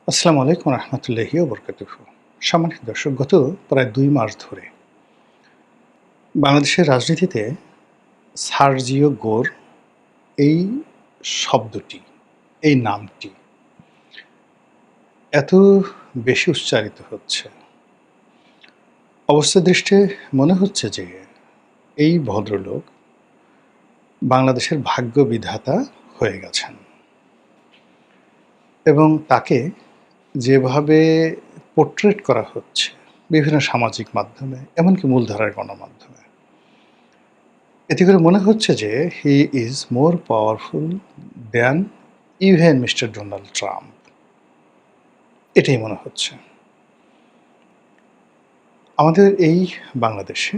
আসসালামু আলাইকুম রহমতুল্লাহি ওবরকাতুহু। সম্মানিত দর্শক, গত প্রায় ২ মাস ধরে বাংলাদেশের রাজনীতিতে সার্জিও গোর এই শব্দটি, এই নামটি এত বেশি উচ্চারিত হচ্ছে। অবস্থা দৃষ্টে মনে হচ্ছে যে এই ভদ্রলোক বাংলাদেশের ভাগ্য বিধাতা হয়ে গেছেন এবং তাকে যেভাবে পোর্ট্রেট করা হচ্ছে বিভিন্ন সামাজিক মাধ্যমে, এমনকি মূলধারার গণমাধ্যমে, এতে করে মনে হচ্ছে যে he is more powerful than even mister Donald Trump. এটাই মনে হচ্ছে। আমাদের এই বাংলাদেশে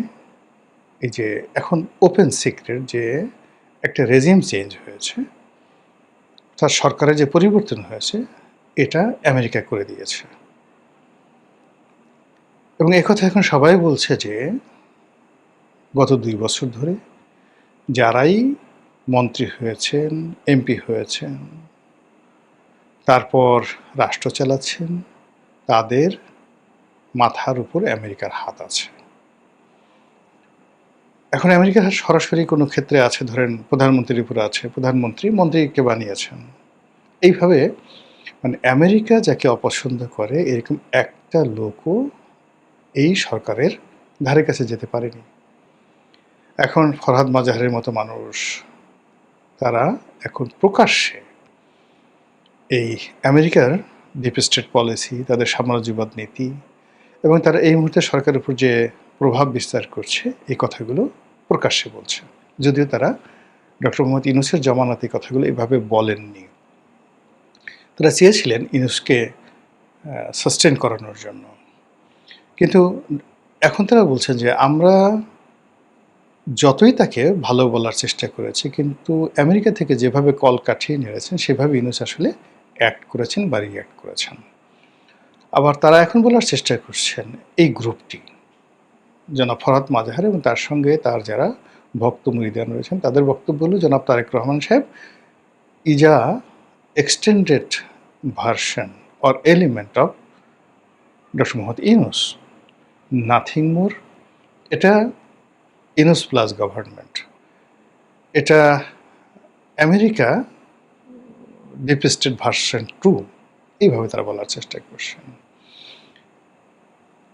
এই যে এখন ওপেন সিক্রেট যে একটা রেজিম চেঞ্জ হয়েছে, তার সরকারের যে পরিবর্তন হয়েছে, এটা আমেরিকা করে দিয়েছে। এবং একথা এখন সবাই বলছে যে গত ২ বছর ধরে যারাই মন্ত্রী হয়েছেন, এমপি হয়েছেন, তারপর রাষ্ট্র চালাচ্ছেন, তাদের মাথার উপর আমেরিকার হাত আছে। এখন আমেরিকার হাত সরাসরি কোনো ক্ষেত্রে আছে, ধরেন প্রধানমন্ত্রীর উপরে আছে, প্রধানমন্ত্রী মন্ত্রীকে বানিয়েছেন। এইভাবে মানে আমেরিকা যাকে অপছন্দ করে এরকম একটা লোকও এই সরকারের ধারে কাছে যেতে পারেনি। এখন ফরহাদ মাজাহারের মতো মানুষ, তারা এখন প্রকাশ্যে এই আমেরিকার ডিপ স্টেট পলিসি, তাদের সাম্রাজ্যবাদ নীতি এবং তারা এই মুহূর্তে সরকারের উপর যে প্রভাব বিস্তার করছে, এই কথাগুলো প্রকাশ্যে বলছে। যদিও তারা ডক্টর মোহাম্মদ ইউনূসের জমানাতে এই কথাগুলো এভাবে বলেননি। তারা চেয়েছিলেন ইউনূসকে সাস্টেন করানোর জন্য। কিন্তু এখন তারা বলছেন যে আমরা যতই তাকে ভালো বলার চেষ্টা করেছি, কিন্তু আমেরিকা থেকে যেভাবে কল কাঠিয়ে নিয়েছেন সেভাবে ইউনূস আসলে অ্যাক্ট করেছেন বা রিঅ্যাক্ট করেছেন। আবার তারা এখন বলার চেষ্টা করছেন এই গ্রুপটি, জনাব ফরহাদ মাজাহার এবং তার সঙ্গে তার যারা ভক্ত মুরিদান রয়েছেন, তাদের বক্তব্য হলো জনাব তারেক রহমান সাহেব is a extended version or element of doctor Mohammad Yunus, nothing more. এটা ইউনূস প্লাস গভর্নমেন্ট, এটা আমেরিকা ডিপ স্টেট ভার্সন 2, এইভাবে তারা বলার চেষ্টা করছেন।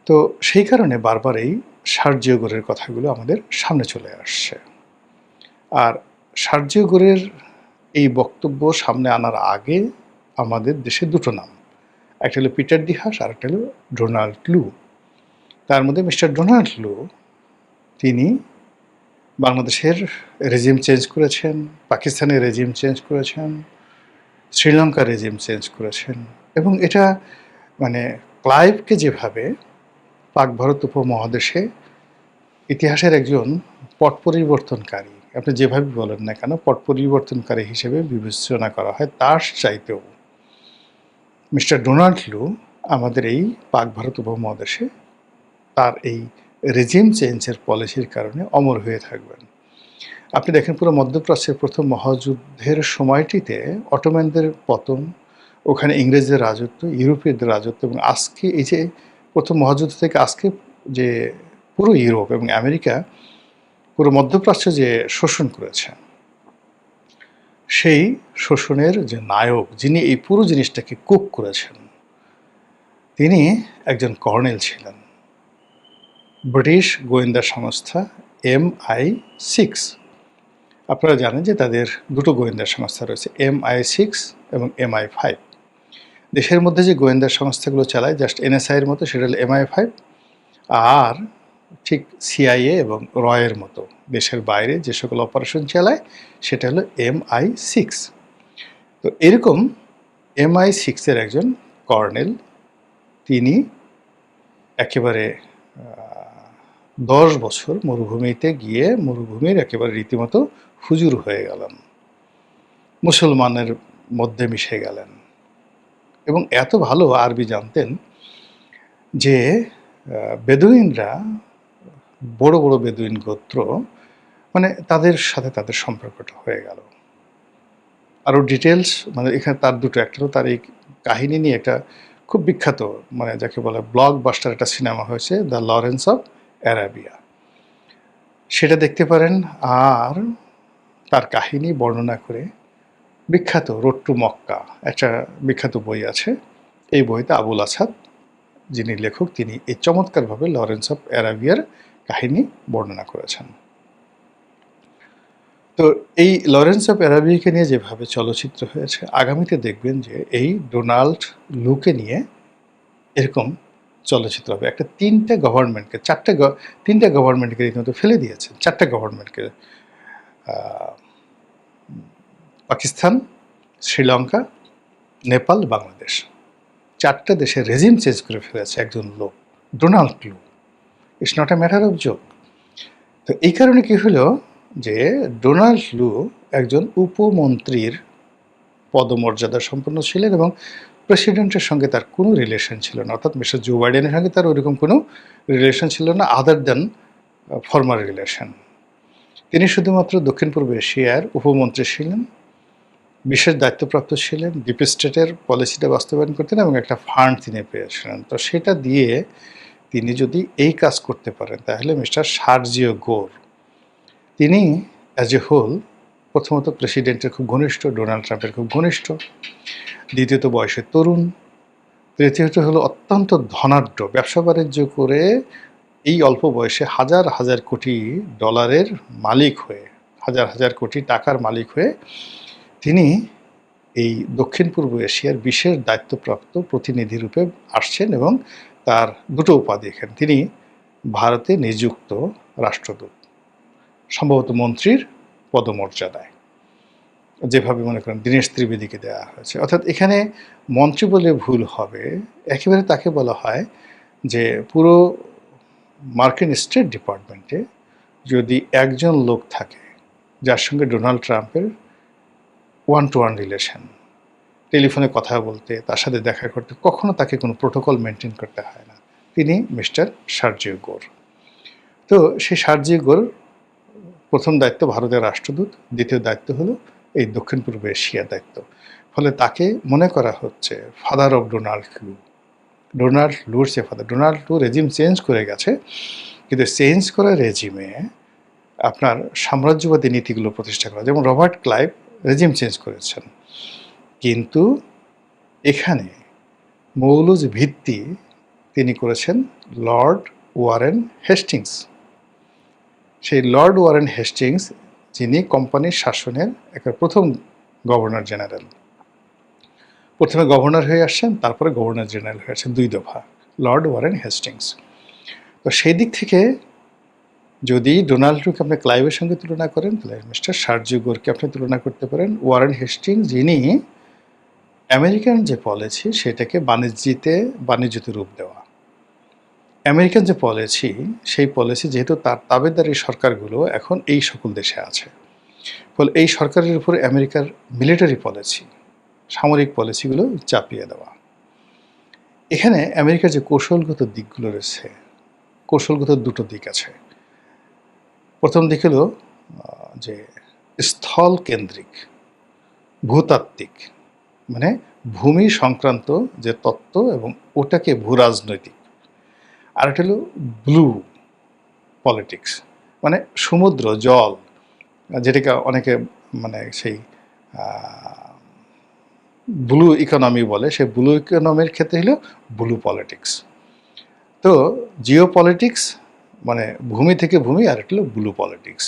তো সেই কারণে বারবার এই সার্জিও গোরের কথাগুলো আমাদের সামনে চলে আসছে। আর সার্জিও গোরের এই বক্তব্য সামনে আনার আগে আমাদের দেশে দুটো নাম, একটা হলো পিটার ডিহাস আর একটা হলো ডোনাল্ড লু। তার মধ্যে মিস্টার ডোনাল্ড লু, তিনি বাংলাদেশের রেজিম চেঞ্জ করেছেন, পাকিস্তানের রেজিম চেঞ্জ করেছেন, শ্রীলঙ্কার রেজিম চেঞ্জ করেছেন এবং এটা মানে ক্লাইভকে যেভাবে পাক ভারত উপমহাদেশে ইতিহাসের একজন পট পরিবর্তনকারী, আপনি যেভাবে বলেন না কেন, পট পরিবর্তনকারী হিসেবে বিবেচনা করা হয়, তার চাইতেও মিস্টার ডোনাল্ড লু আমাদের এই পাক ভারত উপমহাদেশে তার এই রেজিম চেঞ্জের পলিসির কারণে অমর হয়ে থাকবেন। আপনি দেখেন পুরো মধ্যপ্রাচ্যের প্রথম মহাযুদ্ধের সময়টিতে অটোম্যানদের পতন, ওখানে ইংরেজদের রাজত্ব, ইউরোপীয়দের রাজত্ব এবং আজকে এই যে প্রথম মহাযুদ্ধ থেকে আজকে যে পুরো ইউরোপ এবং আমেরিকা পুরো মধ্যপ্রাচ্য যে শোষণ করেছে, সেই শোষণের যে নায়ক, যিনি এই পুরো জিনিসটাকে কুক করেছেন, তিনি একজন কর্নেল ছিলেন ব্রিটিশ গোয়েন্দা সংস্থা MI6। আপনারা জানেন যে তাদের দুটো গোয়েন্দা সংস্থা রয়েছে, MI6 এবং MI5। দেশের মধ্যে যে গোয়েন্দা সংস্থাগুলো চালায় জাস্ট NSI-এর মতো, সেটা হলো MI5। আর ঠিক CIA এবং রয়ের মতো দেশের বাইরে যে সকল অপারেশন চালায়, সেটা হলো MI6। তো এরকম MI6-এর একজন কর্নেল, তিনি একেবারে 10 বছর মরুভূমিতে গিয়ে মরুভূমির একেবারে রীতিমতো হুজুর হয়ে গেলেন, মুসলমানের মধ্যে মিশে গেলেন এবং এত ভালো আরবি জানতেন যে বেদুইনরা, বড় বড় বেদুইন গোত্র, মানে তাদের সাথে তাদের সম্পর্কটা হয়ে গেল। আরও ডিটেলস মানে এখানে তার দুটো, একটা হলো তার এই কাহিনী নিয়ে একটা খুব বিখ্যাত, মানে যাকে বলে ব্লকবাস্টার একটা সিনেমা হয়েছে, দ্য লরেন্স অফ অ্যারাবিয়া। সেটা দেখতে পারেন। আর তার কাহিনী বর্ণনা করে বিখ্যাত রোড টু মক্কা একটা বিখ্যাত বই আছে। এই বইতে আবুল আসাদ, যিনি লেখক, তিনি এই চমৎকারভাবে লরেন্স অফ অ্যারাবিয়ার কাহিনী বর্ণনা করেছেন। তো এই লরেন্স অফ অ্যারাবিয়াকে নিয়ে যেভাবে চলচ্চিত্র হয়েছে, আগামীতে দেখবেন যে এই ডোনাল্ড লুকে নিয়ে এরকম চলচ্চিত্র হবে। একটা তিনটা গভর্নমেন্টকে রীতিমতো ফেলে দিয়েছেন। 4টা গভর্নমেন্টকে, পাকিস্তান, শ্রীলঙ্কা, নেপাল, বাংলাদেশ, 4টা দেশের রেজিম চেঞ্জ করে ফেলেছে একজন লোক, ডোনাল্ড লু। It's not a matter of joke. তো এই কারণে কি হলো যে ডোনাল্ড লু একজন উপমন্ত্রীর পদমর্যাদা সম্পন্ন ছিলেন এবং প্রেসিডেন্টের সঙ্গে তার কোনো রিলেশন ছিল না, অর্থাৎ মিস্টার জো বাইডেনের সঙ্গে তার ওইরকম কোনো রিলেশন ছিল না আদার দ্যান ফর্মাল রিলেশন। তিনি শুধুমাত্র দক্ষিণ পূর্ব এশিয়ার উপমন্ত্রী ছিলেন, বিশেষ দায়িত্বপ্রাপ্ত ছিলেন, ডিপ স্টেটের পলিসিটা বাস্তবায়ন করতেন এবং একটা ফান্ড তিনি পেয়েছিলেন। তো সেটা দিয়ে তিনি যদি এই কাজ করতে পারেন তাহলে মিস্টার সার্জিও গোর, তিনি অ্যাজ এ হোল প্রথমত প্রেসিডেন্টের খুব ঘনিষ্ঠ, ডোনাল্ড ট্রাম্পের খুব ঘনিষ্ঠ, দ্বিতীয়ত বয়সে তরুণ, তৃতীয়ত হলো অত্যন্ত ধনাঢ্য, ব্যবসা বাণিজ্য করে এই অল্প বয়সে হাজার হাজার কোটি ডলারের মালিক হয়ে, হাজার হাজার কোটি টাকার মালিক হয়ে তিনি এই দক্ষিণ পূর্ব এশিয়ার বিশেষ দায়িত্বপ্রাপ্ত প্রতিনিধি রূপে আসছেন এবং তার দুটো উপাধি এখানে। তিনি ভারতে নিযুক্ত রাষ্ট্রদূত, সম্ভবত মন্ত্রীর পদমর্যাদায়, যেভাবে মনে করেন দীনেশ ত্রিবেদীকে দেওয়া হয়েছে। অর্থাৎ এখানে মন্ত্রী বলে ভুল হবে, একেবারে তাকে বলা হয় যে পুরো মার্কিন স্টেট ডিপার্টমেন্টে যদি একজন লোক থাকে যার সঙ্গে ডোনাল্ড ট্রাম্পের ওয়ান টু ওয়ান রিলেশন, টেলিফোনে কথা বলতে, তার সাথে দেখা করতে, কখনো তাকে কোনো প্রোটোকল মেনটেন করতে হয় না, তিনি মিস্টার সার্জিও গোর। তো সেই সার্জিও গোর প্রথম দায়িত্ব ভারতের রাষ্ট্রদূত, দ্বিতীয় দায়িত্ব হলো এই দক্ষিণ পূর্ব এশিয়ার দায়িত্ব। ফলে তাকে মনে করা হচ্ছে father of Donald Lu. Donald লুর সে father. Donald Lu regime change করে গেছে, কিন্তু চেঞ্জ করা রেজিমে আপনার সাম্রাজ্যবাদী নীতিগুলো প্রতিষ্ঠা করা, যেমন রবার্ট ক্লাইভ রেজিম চেঞ্জ করেছেন, কিন্তু এখানে মৌলুজ ভিত্তি তিনি করেছেন লর্ড ওয়ারেন হেস্টিংস। সেই লর্ড ওয়ারেন হেস্টিংস, যিনি কোম্পানির শাসনের একটা প্রথম গভর্নর জেনারেল, প্রথমে গভর্নর হয়ে আসছেন, তারপরে গভর্নর জেনারেল হয়েছেন 2 দফা, লর্ড ওয়ারেন হেস্টিংস। তো সেই দিক থেকে যদি ডোনাল্ড ট্রাম্পকে আপনি ক্লাইভের সঙ্গে তুলনা করেন, তাহলে মিস্টার সার্জিও গোরকে আপনি তুলনা করতে পারেন ওয়ারেন হেস্টিংস, যিনি আমেরিকান যে পলিসি সেটাকে বাণিজ্যতে রূপ দেওয়া। আমেরিকান যে পলিসি, সেই পলিসি যেহেতু তার তাবেদারি সরকারগুলো এখন এই সকল দেশে আছে, ফলে এই সরকারের উপরে আমেরিকার মিলিটারি পলিসি, সামরিক পলিসিগুলো চাপিয়ে দেওয়া। এখানে আমেরিকার যে কৌশলগত দিকগুলো রয়েছে, কৌশলগত দুটো দিক আছে। প্রথম দিক হলো যে স্থল কেন্দ্রিক, ভূতাত্ত্বিক, মানে ভূমি সংক্রান্ত যে তত্ত্ব এবং ওটাকে ভূরাজনৈতিক। আর একটা হলো ব্লু পলিটিক্স, মানে সমুদ্র জল, যেটাকে অনেকে মানে সেই ব্লু ইকোনমি বলে, সেই ব্লু ইকোনমির ক্ষেত্রে হলো ব্লু পলিটিক্স। তো জিও পলিটিক্স মানে ভূমি থেকে ভূমি, আর একটা হলো ব্লু পলিটিক্স।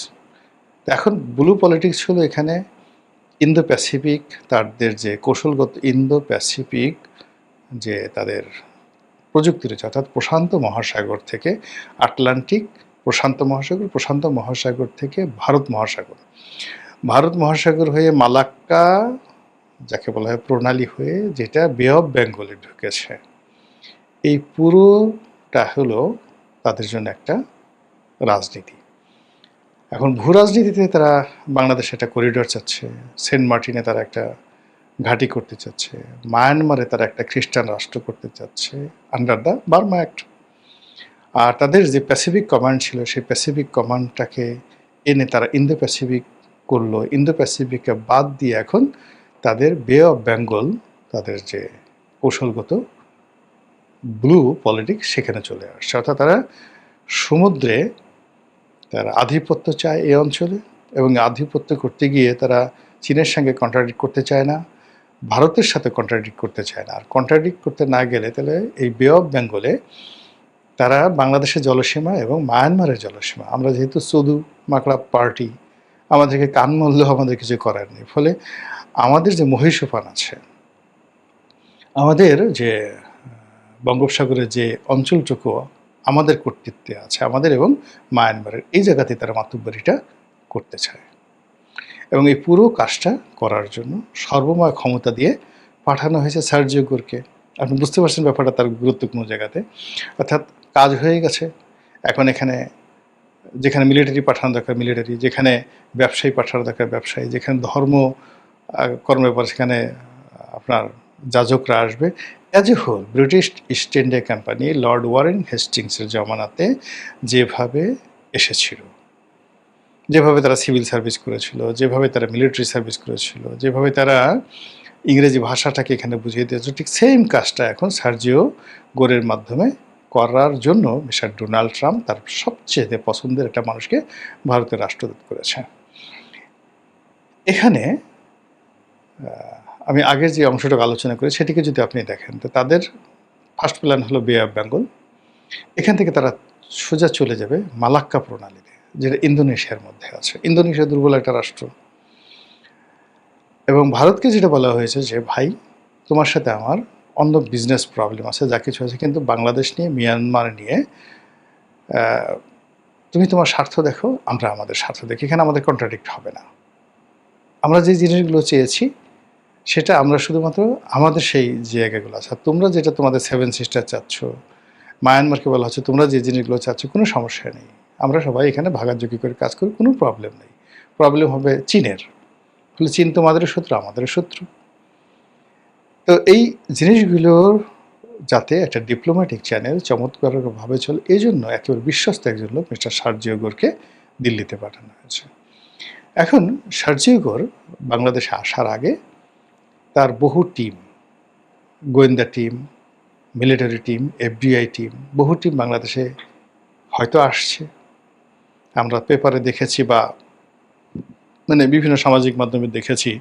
তো এখন ব্লু পলিটিক্স হলো এখানে ইন্দো প্যাসিফিক, তাদের যে কৌশলগত ইন্দো প্যাসিফিক যে তাদের প্রযুক্তি রয়েছে, অর্থাৎ প্রশান্ত মহাসাগর থেকে আটলান্টিক, প্রশান্ত মহাসাগর, প্রশান্ত মহাসাগর থেকে ভারত মহাসাগর, ভারত মহাসাগর হয়ে মালাক্কা, যাকে বলা হয় প্রণালী হয়ে, যেটা বে অফ বেঙ্গলে ঢুকেছে। এই পুরোটা হলো তাদের জন্য একটা রাজনীতি। এখন ভূ রাজনীতিতে তারা বাংলাদেশে একটা করিডোর চাচ্ছে, সেন্ট মার্টিনে তারা একটা ঘাঁটি করতে চাচ্ছে, মায়ানমারে তারা একটা খ্রিস্টান রাষ্ট্র করতে চাচ্ছে আন্ডার দ্য বার্মা অ্যাক্ট। আর তাদের যে প্যাসিফিক কমান্ড ছিল, সেই প্যাসিফিক কমান্ডটাকে এনে তারা ইন্দো প্যাসিফিক করলো। ইন্দো প্যাসিফিককে বাদ দিয়ে এখন তাদের বে অফ বেঙ্গল, তাদের যে কৌশলগত ব্লু পলিটিক্স সেখানে চলে আসছে। অর্থাৎ তারা সমুদ্রে তারা আধিপত্য চায় এই অঞ্চলে, এবং আধিপত্য করতে গিয়ে তারা চীনের সঙ্গে কন্ট্রাডিক্ট করতে চায় না, ভারতের সাথে কন্ট্রাডিক্ট করতে চায় না। আর কন্ট্রাডিক্ট করতে না গেলে তাহলে এই বে অফ বেঙ্গলে তারা বাংলাদেশের জলসীমা এবং মায়ানমারের জলসীমা, আমরা যেহেতু চদু মাকড়া পার্টি, আমাদেরকে কান মূল্যেও আমাদের কিছু করার নেই। ফলে আমাদের যে মহীসোফান আছে, আমাদের যে বঙ্গোপসাগরের যে অঞ্চলটুকু আমাদের কর্তৃত্বে আছে, আমাদের এবং মায়ানমারের, এই জায়গাতে তারা মাতুব্বরিটা করতে চায়। এবং এই পুরো কাজটা করার জন্য সর্বময় ক্ষমতা দিয়ে পাঠানো হয়েছে সার্জিও গোরকে। আপনি বুঝতে পারছেন ব্যাপারটা তার গুরুত্বপূর্ণ জায়গাতে। অর্থাৎ কাজ হয়ে গেছে। এখন এখানে যেখানে মিলিটারি পাঠানো দরকার মিলিটারি, যেখানে ব্যবসায়ী পাঠানো দরকার ব্যবসায়ী, যেখানে ধর্ম কর্ম ব্যাপার সেখানে আপনার যাজকরা আসবে। As a whole British East India Company Lord Warren হেস্টিংসের জমানাতে যেভাবে এসেছিল, যেভাবে তারা সিভিল সার্ভিস করেছিল, যেভাবে তারা মিলিটারি সার্ভিস করেছিল, যেভাবে তারা ইংরেজি ভাষাটাকে এখানে বুঝিয়ে দিয়েছে, ঠিক সেম কাজটা এখন সার্জিও গোরের মাধ্যমে করার জন্য মিস্টার ডোনাল্ড ট্রাম্প তার সবচেয়ে পছন্দের একটা মানুষকে ভারতের রাষ্ট্রদূত করেছে। এখানে আমি আগের যে অংশটুকু আলোচনা করি সেটিকে যদি আপনি দেখেন, তো তাদের ফার্স্ট প্ল্যান হলো বে অফ বেঙ্গল। এখান থেকে তারা সোজা চলে যাবে মালাক্কা প্রণালীতে, যেটা ইন্দোনেশিয়ার মধ্যে আছে। ইন্দোনেশিয়া দুর্বল একটা রাষ্ট্র, এবং ভারতকে যেটা বলা হয়েছে যে ভাই তোমার সাথে আমার অন্য বিজনেস প্রবলেম আছে, যা কিছু আছে, কিন্তু বাংলাদেশ নিয়ে, মিয়ানমার নিয়ে তুমি তোমার স্বার্থ দেখো, আমরা আমাদের স্বার্থ দেখি, এখানে আমাদের কন্ট্রাডিক্ট হবে না। আমরা যে জিনিসগুলো চেয়েছি সেটা আমরা শুধুমাত্র আমাদের সেই জায়গাগুলো আছে। আর তোমরা যেটা তোমাদের সেভেন সিস্টার চাচ্ছ, মায়ানমারকে বলা হচ্ছে তোমরা যে জিনিসগুলো চাচ্ছ, কোনো সমস্যা নেই, আমরা সবাই এখানে ভাগাযোগি করে কাজ করি, কোনো প্রবলেম নেই। প্রবলেম হবে চীনের। ফলে চীন তোমাদেরও শত্রু, আমাদেরও শত্রু। তো এই জিনিসগুলোর যাতে একটা ডিপ্লোম্যাটিক চ্যানেল চমৎকারভাবে চলে, এই জন্য একেবারে বিশ্বস্ত একজন লোক মিস্টার সার্জিও গোরকে দিল্লিতে পাঠানো হয়েছে। এখন সার্জিও গোর বাংলাদেশে আসার আগে তার বহু টিম, গোয়েন্দা team, military team, FBI team, বহু টিম বাংলাদেশে হয়তো আসছে। আমরা পেপারে দেখেছি বা মানে বিভিন্ন সামাজিক মাধ্যমে দেখেছি,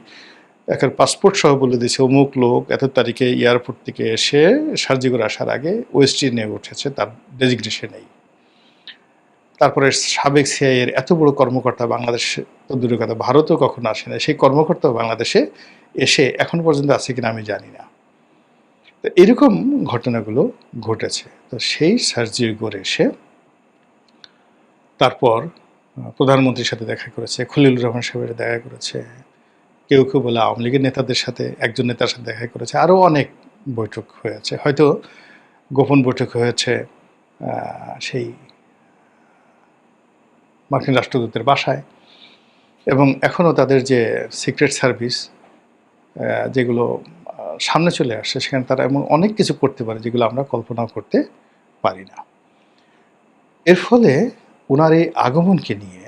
একটা পাসপোর্ট সহ বলে দিয়েছে অমুক লোক এত তারিখে এয়ারপোর্ট থেকে এসে সার্জিগর আসার আগে ওয়েস্টিনে উঠেছে, তার ডেজিগনেশন নেই। তারপরে সাবেক সিআইএর এত বড় কর্মকর্তা বাংলাদেশে, তো দূরের কথা ভারতও কখনো আসে না, সেই কর্মকর্তাও বাংলাদেশে এসে এখন পর্যন্ত আছে কিনা আমি জানি না। তো এরকম ঘটনাগুলো ঘটেছে। তো সেই সার্জিও গোর এসে তারপর প্রধানমন্ত্রীর সাথে দেখা করেছে, খলিলুর রহমান সাহেবের দেখা করেছে, কেউ কেউ বলে আওয়ামী লীগের নেতাদের সাথে, একজন নেতার সাথে দেখা করেছে, আরও অনেক বৈঠক হয়েছে, হয়তো গোপন বৈঠক হয়েছে সেই মার্কিন রাষ্ট্রদূতের বাসায়। এবং এখনও তাদের যে সিক্রেট সার্ভিস যেগুলো সামনে চলে আসছে, সেখানে তারা এমন অনেক কিছু করতে পারে যেগুলো আমরা কল্পনাও করতে পারি না। এর ফলে ওনার এই আগমনকে নিয়ে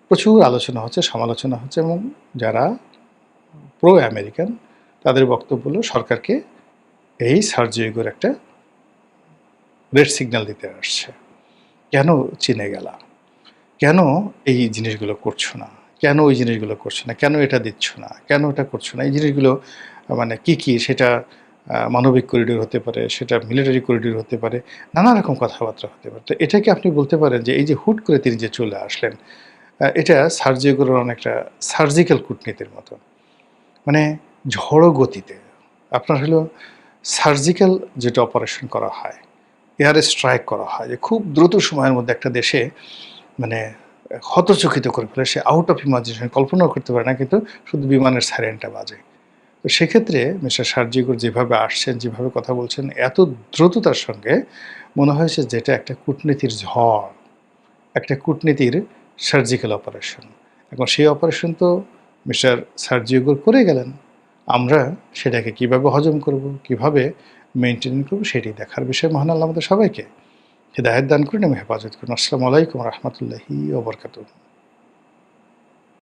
প্রচুর আলোচনা হচ্ছে, সমালোচনা হচ্ছে, এবং যারা প্রো আমেরিকান তাদের বক্তব্য হলো সরকারকে এই সার্জিও গোর একটা রেড সিগন্যাল দিতে আসছে। কেন চীনে গেলা, কেন এই জিনিসগুলো করছো না, কেন ওই জিনিসগুলো করছো না, কেন এটা দিচ্ছ না, কেন এটা করছো না, এই জিনিসগুলো মানে কি কি, সেটা মানবিক করিডোর হতে পারে, সেটা মিলিটারি করিডোর হতে পারে, নানা রকম কথাবার্তা হতে পারে। তো এটাকে আপনি বলতে পারেন যে এই যে হুট করে তিনি যে চলে আসলেন, এটা সার্জিও গোরের অনেকটা সার্জিক্যাল কূটনীতির মতো, মানে ঝড়ো গতিতে আপনার হলো সার্জিক্যাল যেটা অপারেশন করা হয়, এয়ার স্ট্রাইক করা হয়, যে খুব দ্রুত সময়ের মধ্যে একটা দেশে মানে হতচকিত করে ফেলে, সে আউট অফ ইমাজিনেশন কল্পনাও করতে পারে না, কিন্তু শুধু বিমানের সাইরেনটা বাজে। তো সেক্ষেত্রে মিস্টার সার্জিও গোর যেভাবে আসছেন, যেভাবে কথা বলছেন, এত দ্রুততার সঙ্গে মনে হয়েছে যেটা একটা কূটনীতির ঝড়, একটা কূটনীতির সার্জিক্যাল অপারেশন। এখন সেই অপারেশন তো মিস্টার সার্জিও গোর করে গেলেন, আমরা সেটাকে কিভাবে হজম করব, কিভাবে মেনটেন করব, সেটি দেখার বিষয়। মহান আল্লাহ আমাদের সবাইকে হিদায়াত দান করুন এবং হেফাজত করুন। আসসালামু আলাইকুম রহমতুল্লাহি ওয়া বারাকাতুহু।